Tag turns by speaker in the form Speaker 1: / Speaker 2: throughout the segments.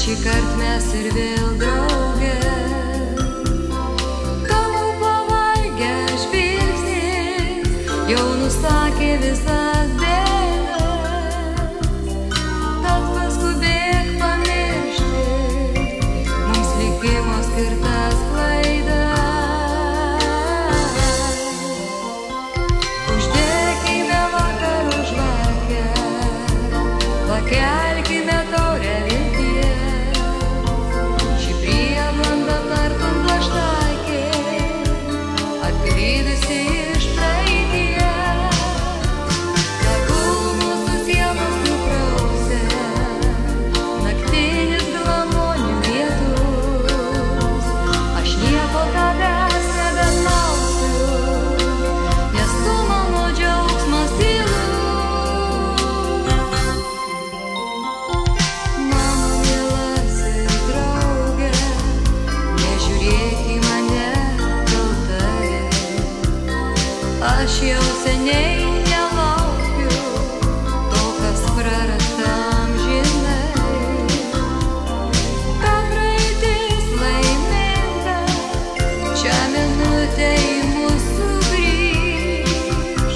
Speaker 1: Šįkart mes ir vėl drauge, tavo pavargę žvilgsnis jau nusakė visas bėdas, tad paskubėk pamiršti mums likimo skirtas klaidas. Uždekime vakaro žvakę, pakelkime taurę vilties. Ši prieblanda tartum plaštakė, atklydusi iš praeities. Tegul mūsų sielos nuprausia naktinis glamonių lietus. Aš nieko tavęs nebelauksiu, nes tu mano džiaugsmas tylus. Mano mielasis drauge, nežiūrėk į mane kaltai. Aš jau seniai nelaukiu to, kas prarasta amžinai. Ta praeitis laiminga, šią minutę į mus sugrįš.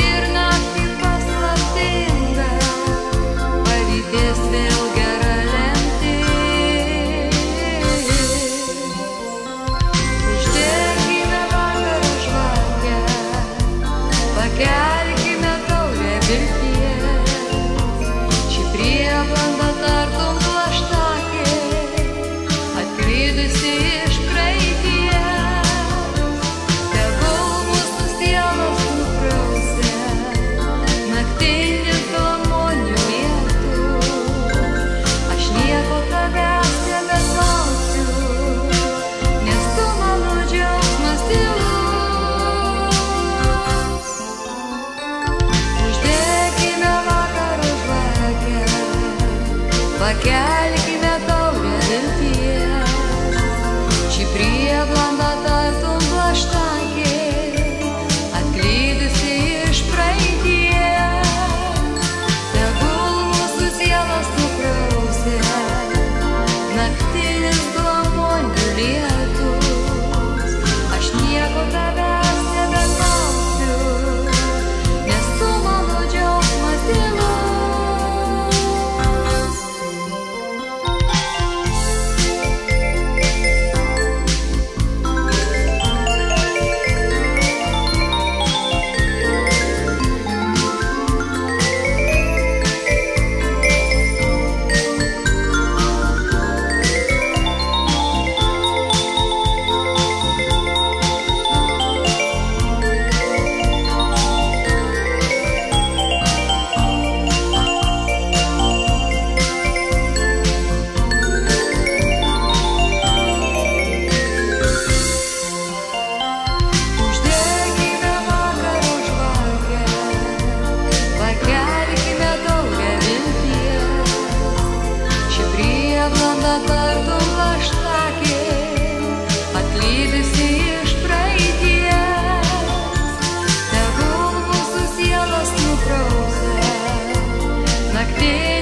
Speaker 1: Ir naktį paslaptinga palydės vėl gera lemtis. Uždekime vakaro žvakę, pakelkime taurę vilties. Ši prieblanda tartum plaštakė, atklydusi iš praeities. Tegul mūsų sielos nuprausia naktinis glamonių lietus. Aš nieko tavęs nebelauksiu, nes tu mano džiaugsmas tylus. Uždekime vakaro žvakę, pakelkime taurę vilties. Ši prieblanda tartum plaštakė, atklydusi iš praeities. Tegul mūsų sielos nuprausia naktinis glamonių lietus. Aš nieko tavęs nebelauksiu, nes tu mano džiaugsmas tylus. Uždekime vakaro žvakę, pakelkime taurę vilties. Ši prieblanda tartum plaštakė, atklydusi iš praeities. Tegul mūsų sielos nuprausia naktinis